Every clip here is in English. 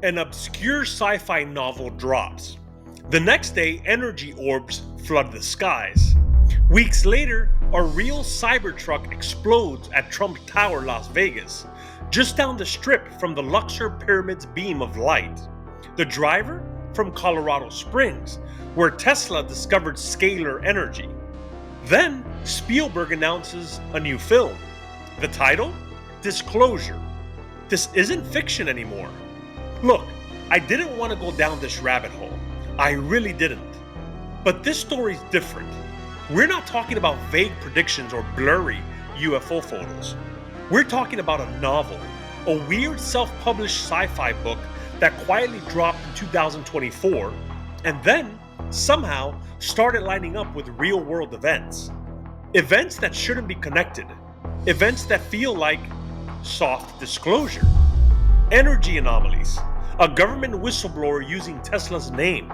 An obscure sci-fi novel drops. The next day, energy orbs flood the skies. Weeks later, a real Cybertruck explodes at Trump Tower, Las Vegas, just down the strip from the Luxor Pyramid's beam of light. The driver? From Colorado Springs, where Tesla discovered scalar energy. Then, Spielberg announces a new film. The title? Disclosure. This isn't fiction anymore. Look, I didn't want to go down this rabbit hole. I really didn't. But this story's different. We're not talking about vague predictions or blurry UFO photos. We're talking about a novel, a weird self-published sci-fi book that quietly dropped in 2024 and then somehow started lining up with real-world events. Events that shouldn't be connected. Events that feel like soft disclosure. Energy anomalies. A government whistleblower using Tesla's name.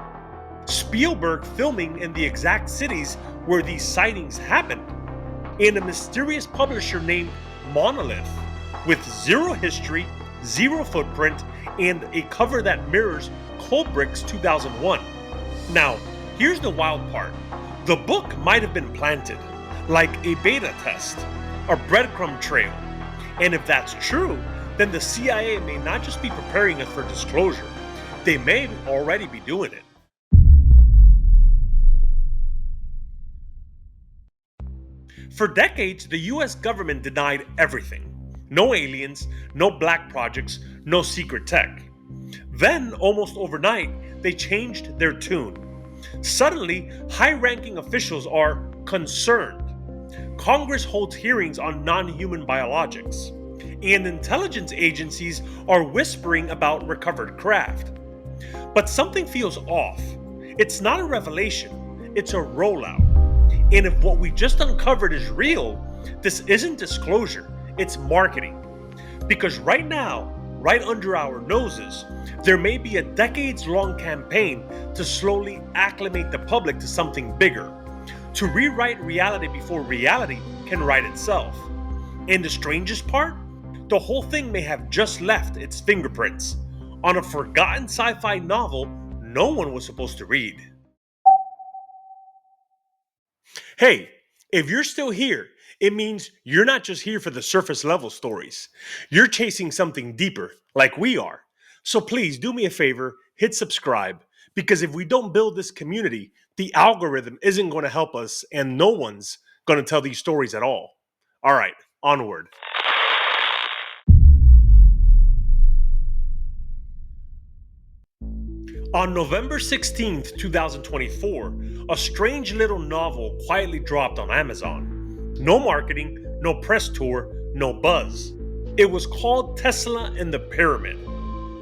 Spielberg filming in the exact cities where these sightings happened. And a mysterious publisher named Monolith with zero history, zero footprint, and a cover that mirrors Kubrick's 2001. Now, here's the wild part. The book might have been planted, like a beta test, a breadcrumb trail. And if that's true, then the CIA may not just be preparing us for disclosure, they may already be doing it. For decades, the US government denied everything. No aliens, no black projects, no secret tech. Then, almost overnight, they changed their tune. Suddenly, high-ranking officials are concerned. Congress holds hearings on non-human biologics. And intelligence agencies are whispering about recovered craft. But something feels off. It's not a revelation, it's a rollout. And if what we just uncovered is real, this isn't disclosure, it's marketing. Because right now, right under our noses, there may be a decades-long campaign to slowly acclimate the public to something bigger, to rewrite reality before reality can write itself. And the strangest part? The whole thing may have just left its fingerprints on a forgotten sci-fi novel no one was supposed to read. Hey, if you're still here, it means you're not just here for the surface level stories. You're chasing something deeper, like we are. So please do me a favor, hit subscribe, because if we don't build this community, the algorithm isn't going to help us and no one's going to tell these stories at all. All right, onward. On November 16th, 2024, a strange little novel quietly dropped on Amazon. No marketing, no press tour, no buzz. It was called Tesla and the Pyramid.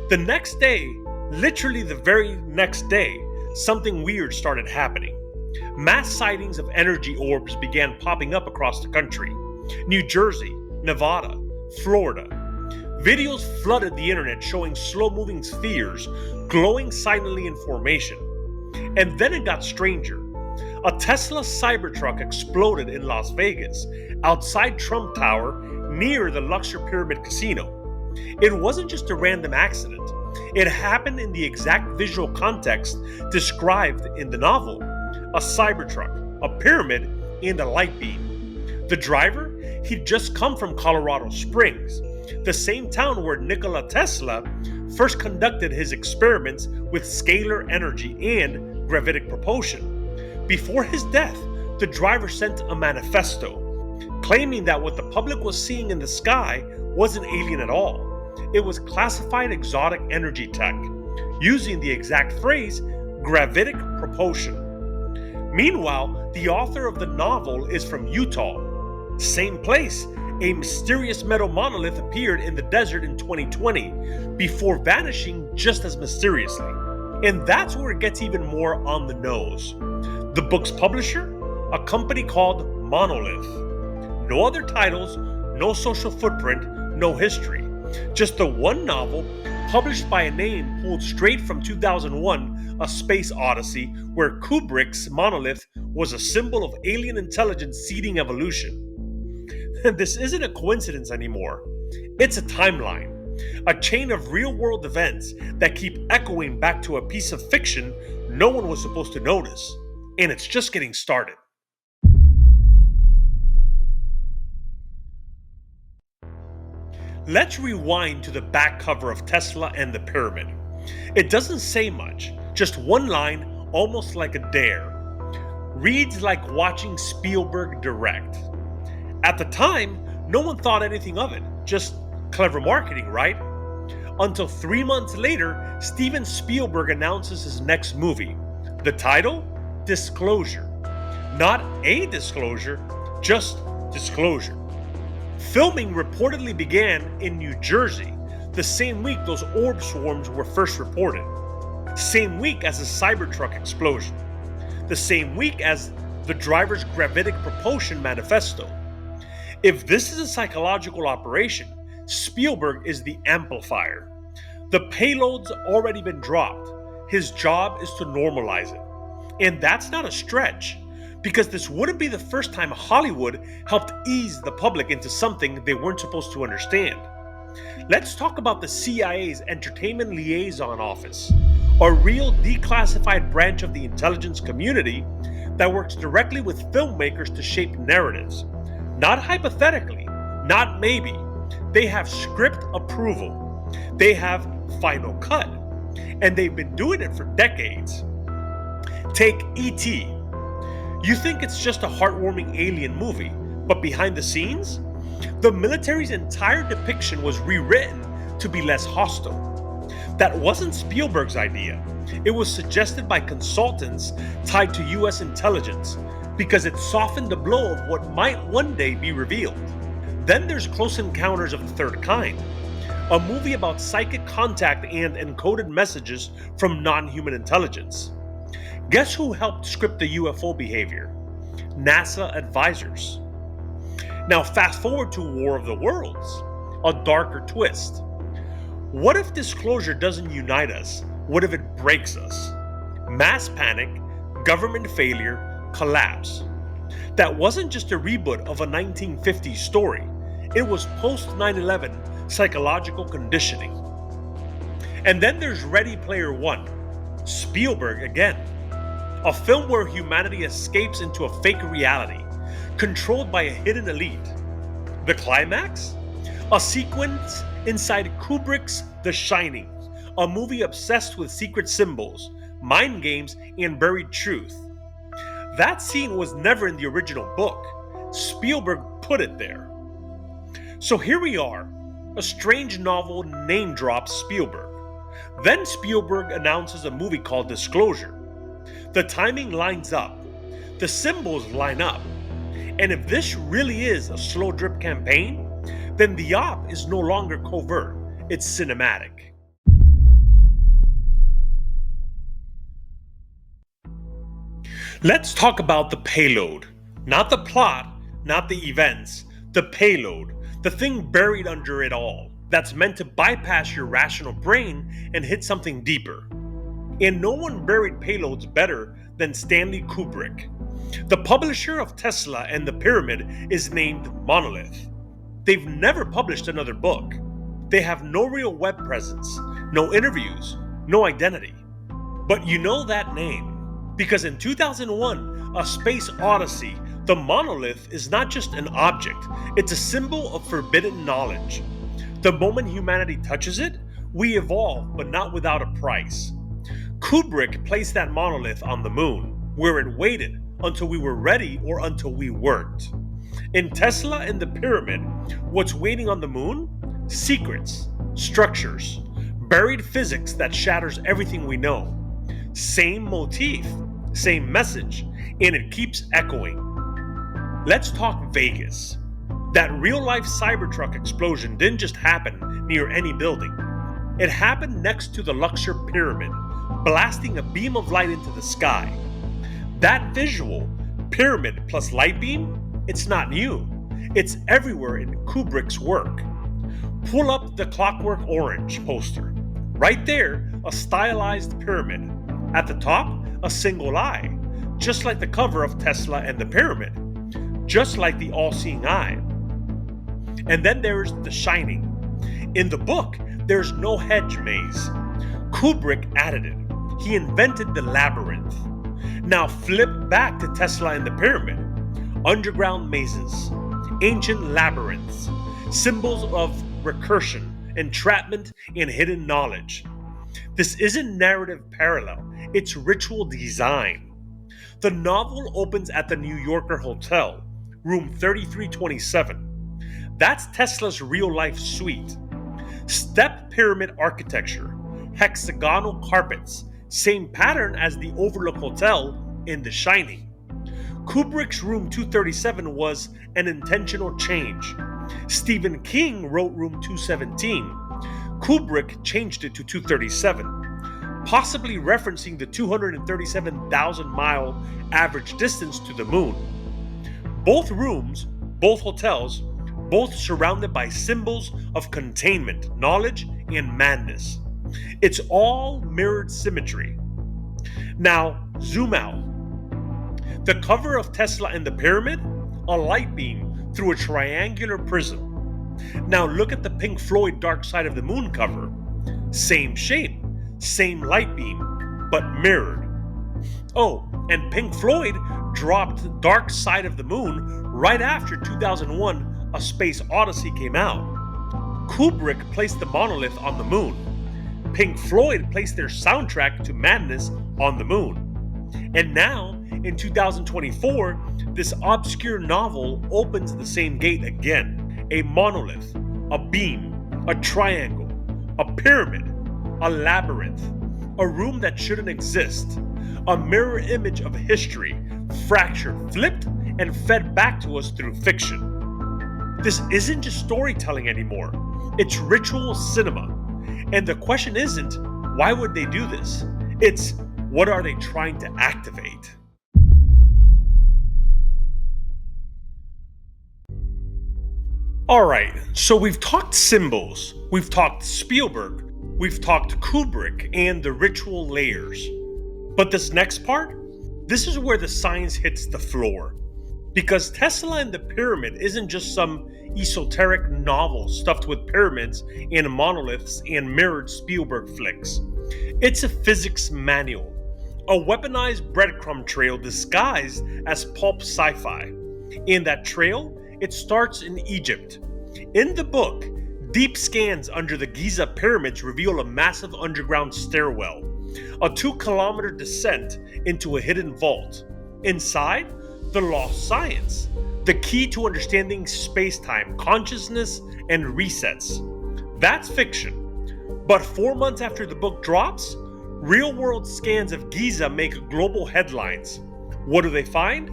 The next day, literally the very next day, something weird started happening. Mass sightings of energy orbs began popping up across the country. New Jersey, Nevada, Florida. Videos flooded the internet showing slow-moving spheres glowing silently in formation. And then it got stranger. A Tesla Cybertruck exploded in Las Vegas, outside Trump Tower, near the Luxor Pyramid Casino. It wasn't just a random accident. It happened in the exact visual context described in the novel. A Cybertruck, a pyramid, and a light beam. The driver? He'd just come from Colorado Springs, the same town where Nikola Tesla first conducted his experiments with scalar energy and gravitic propulsion. Before his death, the driver sent a manifesto, claiming that what the public was seeing in the sky wasn't alien at all. It was classified exotic energy tech, using the exact phrase, gravitic propulsion. Meanwhile, the author of the novel is from Utah. Same place, a mysterious metal monolith appeared in the desert in 2020, before vanishing just as mysteriously. And that's where it gets even more on the nose. The book's publisher? A company called Monolith. No other titles, no social footprint, no history. Just the one novel published by a name pulled straight from 2001, A Space Odyssey, where Kubrick's Monolith was a symbol of alien intelligence seeding evolution. This isn't a coincidence anymore. It's a timeline. A chain of real-world events that keep echoing back to a piece of fiction no one was supposed to notice. And it's just getting started. Let's rewind to the back cover of Tesla and the Pyramid. It doesn't say much, just one line, almost like a dare. Reads like watching Spielberg direct. At the time, no one thought anything of it, just clever marketing, right? Until 3 months later, Steven Spielberg announces his next movie. The title? Disclosure. Not a disclosure, just disclosure. Filming reportedly began in New Jersey, the same week those orb swarms were first reported. Same week as the Cybertruck explosion. The same week as the driver's gravitic propulsion manifesto. If this is a psychological operation, Spielberg is the amplifier. The payload's already been dropped. His job is to normalize it. And that's not a stretch, because this wouldn't be the first time Hollywood helped ease the public into something they weren't supposed to understand. Let's talk about the CIA's Entertainment Liaison Office, a real declassified branch of the intelligence community that works directly with filmmakers to shape narratives. Not hypothetically, not maybe. They have script approval. They have final cut. And they've been doing it for decades. Take E.T. You think it's just a heartwarming alien movie, but behind the scenes, the military's entire depiction was rewritten to be less hostile. That wasn't Spielberg's idea. It was suggested by consultants tied to US intelligence because it softened the blow of what might one day be revealed. Then there's Close Encounters of the Third Kind, a movie about psychic contact and encoded messages from non-human intelligence. Guess who helped script the UFO behavior? NASA advisors. Now fast forward to War of the Worlds, a darker twist. What if disclosure doesn't unite us? What if it breaks us? Mass panic, government failure, collapse. That wasn't just a reboot of a 1950s story. It was post 9/11 psychological conditioning. And then there's Ready Player One, Spielberg again. A film where humanity escapes into a fake reality, controlled by a hidden elite. The climax? A sequence inside Kubrick's The Shining, a movie obsessed with secret symbols, mind games, and buried truth. That scene was never in the original book. Spielberg put it there. So here we are. A strange novel name drops Spielberg. Then Spielberg announces a movie called Disclosure. The timing lines up. The symbols line up. And if this really is a slow drip campaign, then the op is no longer covert, it's cinematic. Let's talk about the payload. Not the plot, not the events, the payload, the thing buried under it all, that's meant to bypass your rational brain and hit something deeper. And no one buried payloads better than Stanley Kubrick. The publisher of Tesla and the Pyramid is named Monolith. They've never published another book. They have no real web presence, no interviews, no identity. But you know that name, because in 2001, A Space Odyssey, the monolith is not just an object, it's a symbol of forbidden knowledge. The moment humanity touches it, we evolve, but not without a price. Kubrick placed that monolith on the moon, where it waited until we were ready or until we weren't. In Tesla and the Pyramid, what's waiting on the moon? Secrets, structures, buried physics that shatters everything we know. Same motif, same message, and it keeps echoing. Let's talk Vegas. That real-life Cybertruck explosion didn't just happen near any building. It happened next to the Luxor Pyramid, blasting a beam of light into the sky. That visual, pyramid plus light beam, it's not new. It's everywhere in Kubrick's work. Pull up the Clockwork Orange poster. Right there, a stylized pyramid. At the top, a single eye, just like the cover of Tesla and the Pyramid, just like the all-seeing eye. And then there's The Shining. In the book, there's no hedge maze. Kubrick added it. He invented the labyrinth. Now flip back to Tesla and the pyramid. Underground mazes, ancient labyrinths, symbols of recursion, entrapment, and hidden knowledge. This isn't narrative parallel, it's ritual design. The novel opens at the New Yorker Hotel, room 3327. That's Tesla's real-life suite. Step pyramid architecture, hexagonal carpets, same pattern as the Overlook Hotel in The Shining. Kubrick's room 237 was an intentional change. Stephen King wrote room 217. Kubrick changed it to 237, possibly referencing the 237,000-mile average distance to the moon. Both rooms, both hotels, both surrounded by symbols of containment, knowledge, and madness. It's all mirrored symmetry. Now, zoom out. The cover of Tesla and the Pyramid, a light beam through a triangular prism. Now look at the Pink Floyd Dark Side of the Moon cover. Same shape, same light beam, but mirrored. Oh, and Pink Floyd dropped Dark Side of the Moon right after 2001 A Space Odyssey came out. Kubrick placed the monolith on the moon. Pink Floyd placed their soundtrack to Madness on the moon. And now, in 2024, this obscure novel opens the same gate again. A monolith, a beam, a triangle, a pyramid, a labyrinth, a room that shouldn't exist, a mirror image of history, fractured, flipped, and fed back to us through fiction. This isn't just storytelling anymore, it's ritual cinema. And the question isn't, why would they do this? It's, what are they trying to activate? Alright, so we've talked symbols, we've talked Spielberg, we've talked Kubrick and the ritual layers. But this next part, this is where the science hits the floor. Because Tesla and the Pyramid isn't just some esoteric novel stuffed with pyramids and monoliths and mirrored Spielberg flicks. It's a physics manual, a weaponized breadcrumb trail disguised as pulp sci-fi. In that trail, it starts in Egypt. In the book, deep scans under the Giza pyramids reveal a massive underground stairwell, a 2-kilometer descent into a hidden vault. Inside, the lost science, the key to understanding space-time, consciousness, and resets. That's fiction. But 4 months after the book drops, real-world scans of Giza make global headlines. What do they find?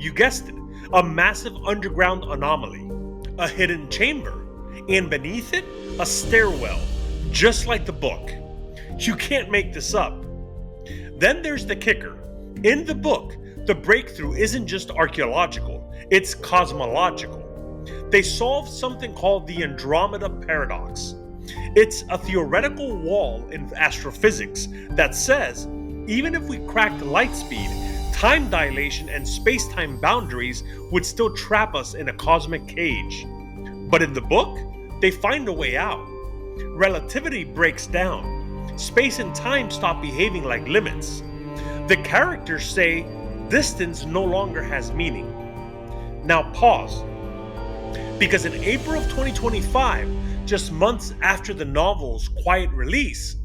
You guessed it, a massive underground anomaly, a hidden chamber, and beneath it, a stairwell, just like the book. You can't make this up. Then there's the kicker. In the book, the breakthrough isn't just archaeological, it's cosmological. They solved something called the Andromeda paradox. It's a theoretical wall in astrophysics that says, even if we cracked light speed, time dilation and space-time boundaries would still trap us in a cosmic cage. But in the book, they find a way out. Relativity breaks down. Space and time stop behaving like limits. The characters say, distance no longer has meaning. Now pause. Because in April of 2025, just months after the novel's quiet release,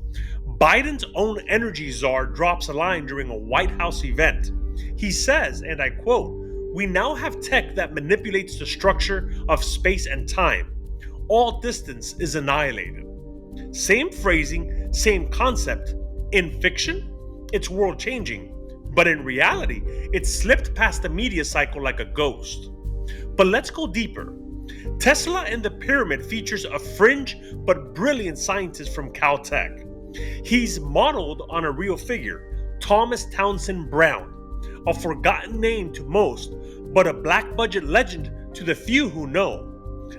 Biden's own energy czar drops a line during a White House event. He says, and I quote, "We now have tech that manipulates the structure of space and time. All distance is annihilated." Same phrasing, same concept. In fiction, it's world-changing. But in reality, it slipped past the media cycle like a ghost. But let's go deeper. Tesla and the Pyramid features a fringe but brilliant scientist from Caltech. He's modeled on a real figure, Thomas Townsend Brown, a forgotten name to most, but a black budget legend to the few who know.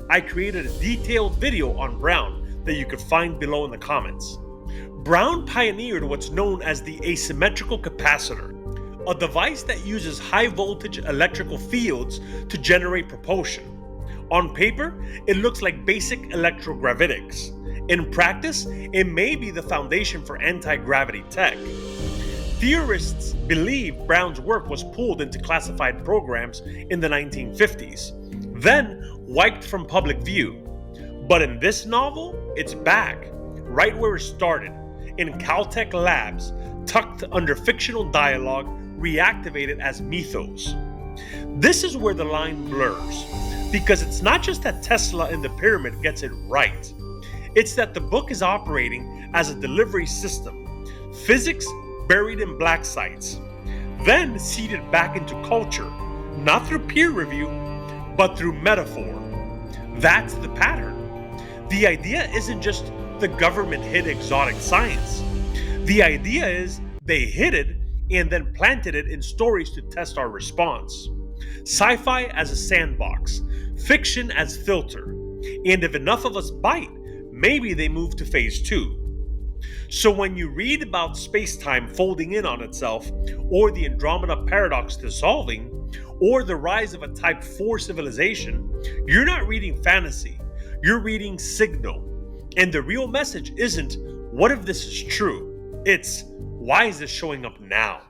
I created a detailed video on Brown that you could find below in the comments. Brown pioneered what's known as the asymmetrical capacitor, a device that uses high voltage electrical fields to generate propulsion. On paper, it looks like basic electrogravitics. In practice, it may be the foundation for anti-gravity tech. Theorists believe Brown's work was pulled into classified programs in the 1950s, then wiped from public view. But in this novel, it's back, right where it started, in Caltech labs, tucked under fictional dialogue, reactivated as mythos. This is where the line blurs, because it's not just that Tesla in the pyramid gets it right. It's that the book is operating as a delivery system, physics buried in black sites, then seeded back into culture, not through peer review, but through metaphor. That's the pattern. The idea isn't just the government hid exotic science. The idea is they hid it and then planted it in stories to test our response. Sci-fi as a sandbox, fiction as filter, and if enough of us bite, maybe they move to phase 2. So when you read about space-time folding in on itself, or the Andromeda paradox dissolving, or the rise of a Type 4 civilization, you're not reading fantasy, you're reading signal. And the real message isn't, what if this is true? It's, why is this showing up now?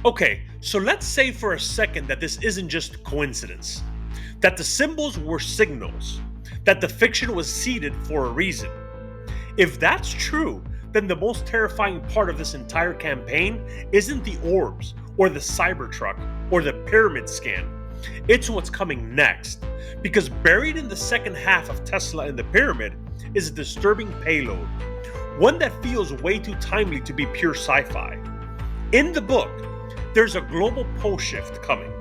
Okay, so let's say for a second that this isn't just coincidence, that the symbols were signals, that the fiction was seeded for a reason. If that's true, then the most terrifying part of this entire campaign isn't the Orbs, or the Cybertruck, or the pyramid scan. It's what's coming next, because buried in the second half of Tesla in the pyramid is a disturbing payload, one that feels way too timely to be pure sci-fi. In the book, there's a global pole shift coming.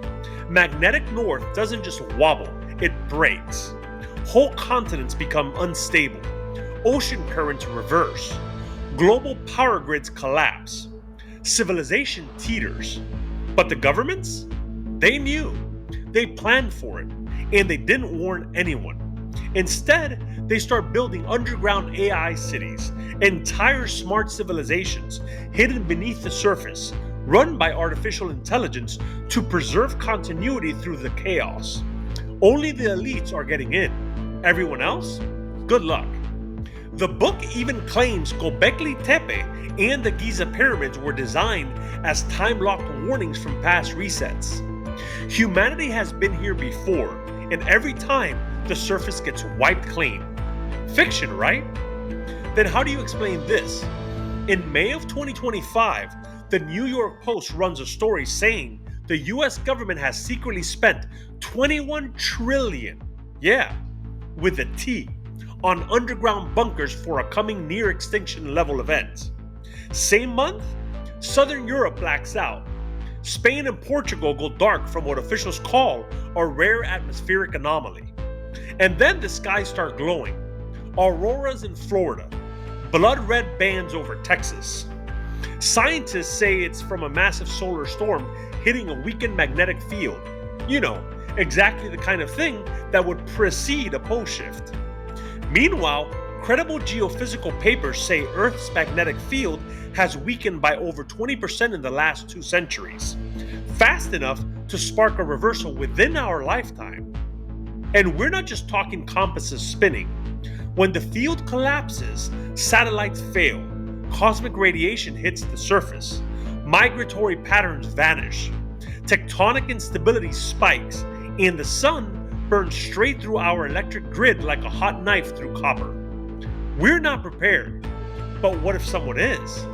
Magnetic north doesn't just wobble, it breaks. Whole continents become unstable. Ocean currents reverse. Global power grids collapse. Civilization teeters. But the governments? They knew. They planned for it. And they didn't warn anyone. Instead, they start building underground AI cities, entire smart civilizations hidden beneath the surface, run by artificial intelligence to preserve continuity through the chaos. Only the elites are getting in. Everyone else? Good luck. The book even claims Göbekli Tepe and the Giza pyramids were designed as time-locked warnings from past resets. Humanity has been here before, and every time the surface gets wiped clean. Fiction, right? Then how do you explain this? In May of 2025, the New York Post runs a story saying the US government has secretly spent $21 trillion, with a T, on underground bunkers for a coming near extinction level event. Same month, Southern Europe blacks out. Spain and Portugal go dark from what officials call a rare atmospheric anomaly. And then the skies start glowing. Auroras in Florida, blood red bands over Texas. Scientists say it's from a massive solar storm hitting a weakened magnetic field. You know, exactly the kind of thing that would precede a pole shift. Meanwhile, credible geophysical papers say Earth's magnetic field has weakened by over 20% in the last 2 centuries, fast enough to spark a reversal within our lifetime. And we're not just talking compasses spinning. When the field collapses, satellites fail, cosmic radiation hits the surface, migratory patterns vanish, tectonic instability spikes, and the sun burns straight through our electric grid like a hot knife through copper. We're not prepared, but what if someone is?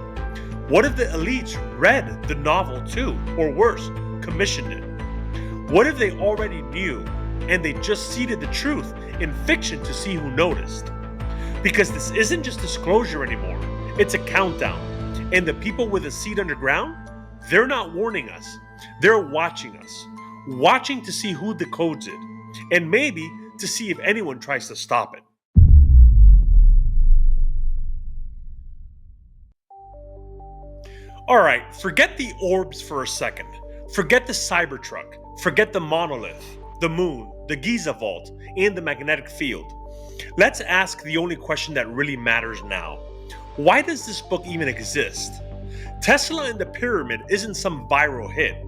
What if the elites read the novel too, or worse, commissioned it? What if they already knew and they just seeded the truth in fiction to see who noticed? Because this isn't just disclosure anymore, it's a countdown. And the people with a seat underground, they're not warning us, they're watching us. Watching to see who decodes it, and maybe to see if anyone tries to stop it. Alright, forget the orbs for a second. Forget the Cybertruck. Forget the monolith, the moon, the Giza vault, and the magnetic field. Let's ask the only question that really matters now. Why does this book even exist? Tesla and the Pyramid isn't some viral hit.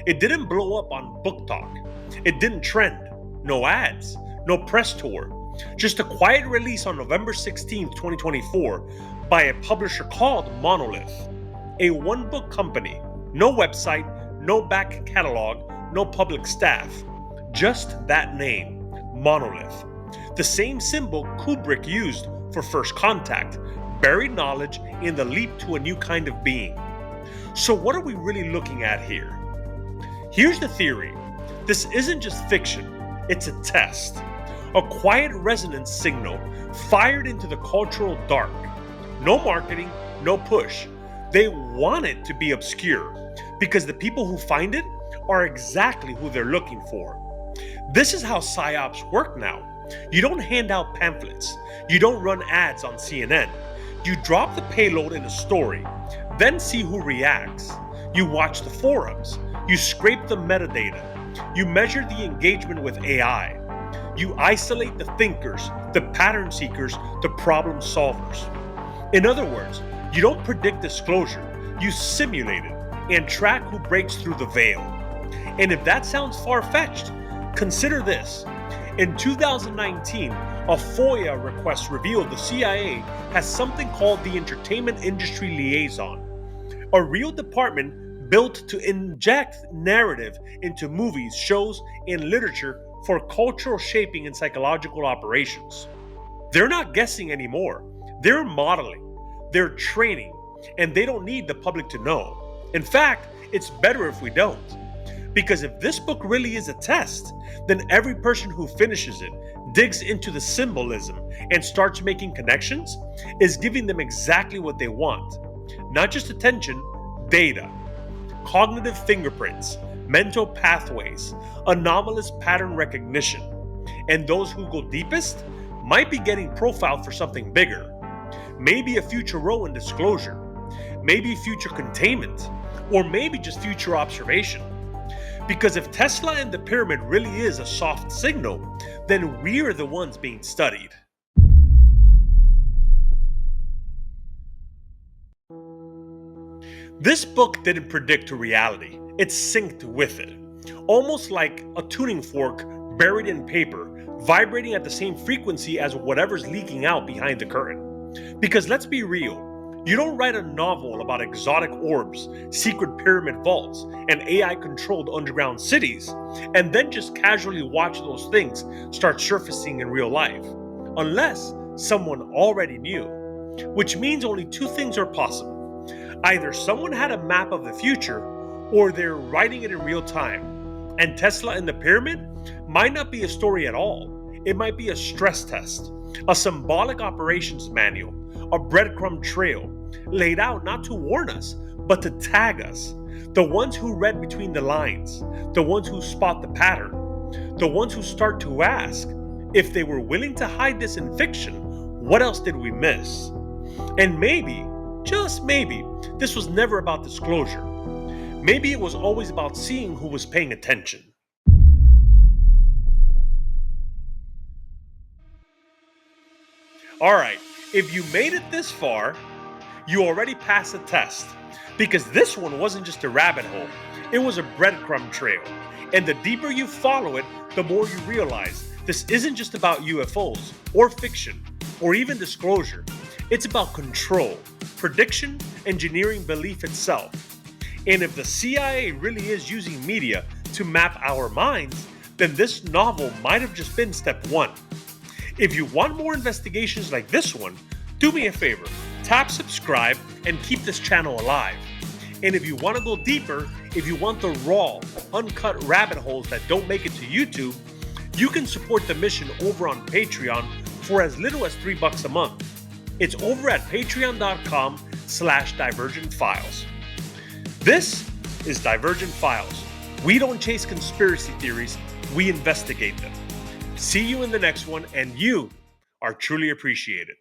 It didn't blow up on Book Talk. It didn't trend. No ads, no press tour. Just a quiet release on November 16th, 2024 by a publisher called Monolith. A one-book company. No website, no back catalog, no public staff. Just that name, Monolith. The same symbol Kubrick used for First Contact, buried knowledge in the leap to a new kind of being. So what are we really looking at here? Here's the theory. This isn't just fiction, it's a test. A quiet resonance signal fired into the cultural dark. No marketing, no push. They want it to be obscure because the people who find it are exactly who they're looking for. This is how Psyops work now. You don't hand out pamphlets. You don't run ads on CNN. You drop the payload in a story, then see who reacts. You watch the forums. You scrape the metadata. You measure the engagement with AI. You isolate the thinkers, the pattern seekers, the problem solvers. In other words, you don't predict disclosure, you simulate it and track who breaks through the veil. And if that sounds far-fetched, consider this. In 2019, a FOIA request revealed the CIA has something called the Entertainment Industry Liaison, a real department built to inject narrative into movies, shows, and literature for cultural shaping and psychological operations. They're not guessing anymore. They're modeling, they're training, and they don't need the public to know. In fact, it's better if we don't. Because if this book really is a test, then every person who finishes it, digs into the symbolism, and starts making connections, is giving them exactly what they want. Not just attention, data, cognitive fingerprints, mental pathways, anomalous pattern recognition. And those who go deepest might be getting profiled for something bigger. Maybe a future role in disclosure, maybe future containment, or maybe just future observation. Because if Tesla and the Pyramid really is a soft signal, then we're the ones being studied. This book didn't predict reality, it synced with it. Almost like a tuning fork buried in paper, vibrating at the same frequency as whatever's leaking out behind the curtain. Because let's be real, you don't write a novel about exotic orbs, secret pyramid vaults, and AI-controlled underground cities, and then just casually watch those things start surfacing in real life. Unless someone already knew. Which means only two things are possible. Either someone had a map of the future, or they're writing it in real time. And Tesla and the Pyramid might not be a story at all. It might be a stress test, a symbolic operations manual, a breadcrumb trail, laid out not to warn us, but to tag us. The ones who read between the lines, the ones who spot the pattern, the ones who start to ask, if they were willing to hide this in fiction, what else did we miss? And maybe, just maybe, this was never about disclosure. Maybe it was always about seeing who was paying attention. Alright, if you made it this far, you already passed the test. Because this one wasn't just a rabbit hole, it was a breadcrumb trail. And the deeper you follow it, the more you realize this isn't just about UFOs, or fiction, or even disclosure. It's about control, prediction, engineering belief itself. And if the CIA really is using media to map our minds, then this novel might have just been step one. If you want more investigations like this one, do me a favor, tap subscribe and keep this channel alive. And if you want to go deeper, if you want the raw, uncut rabbit holes that don't make it to YouTube, you can support the mission over on Patreon for as little as $3 a month. It's over at patreon.com/Divergent Files. This is Divergent Files. We don't chase conspiracy theories, we investigate them. See you in the next one, and you are truly appreciated.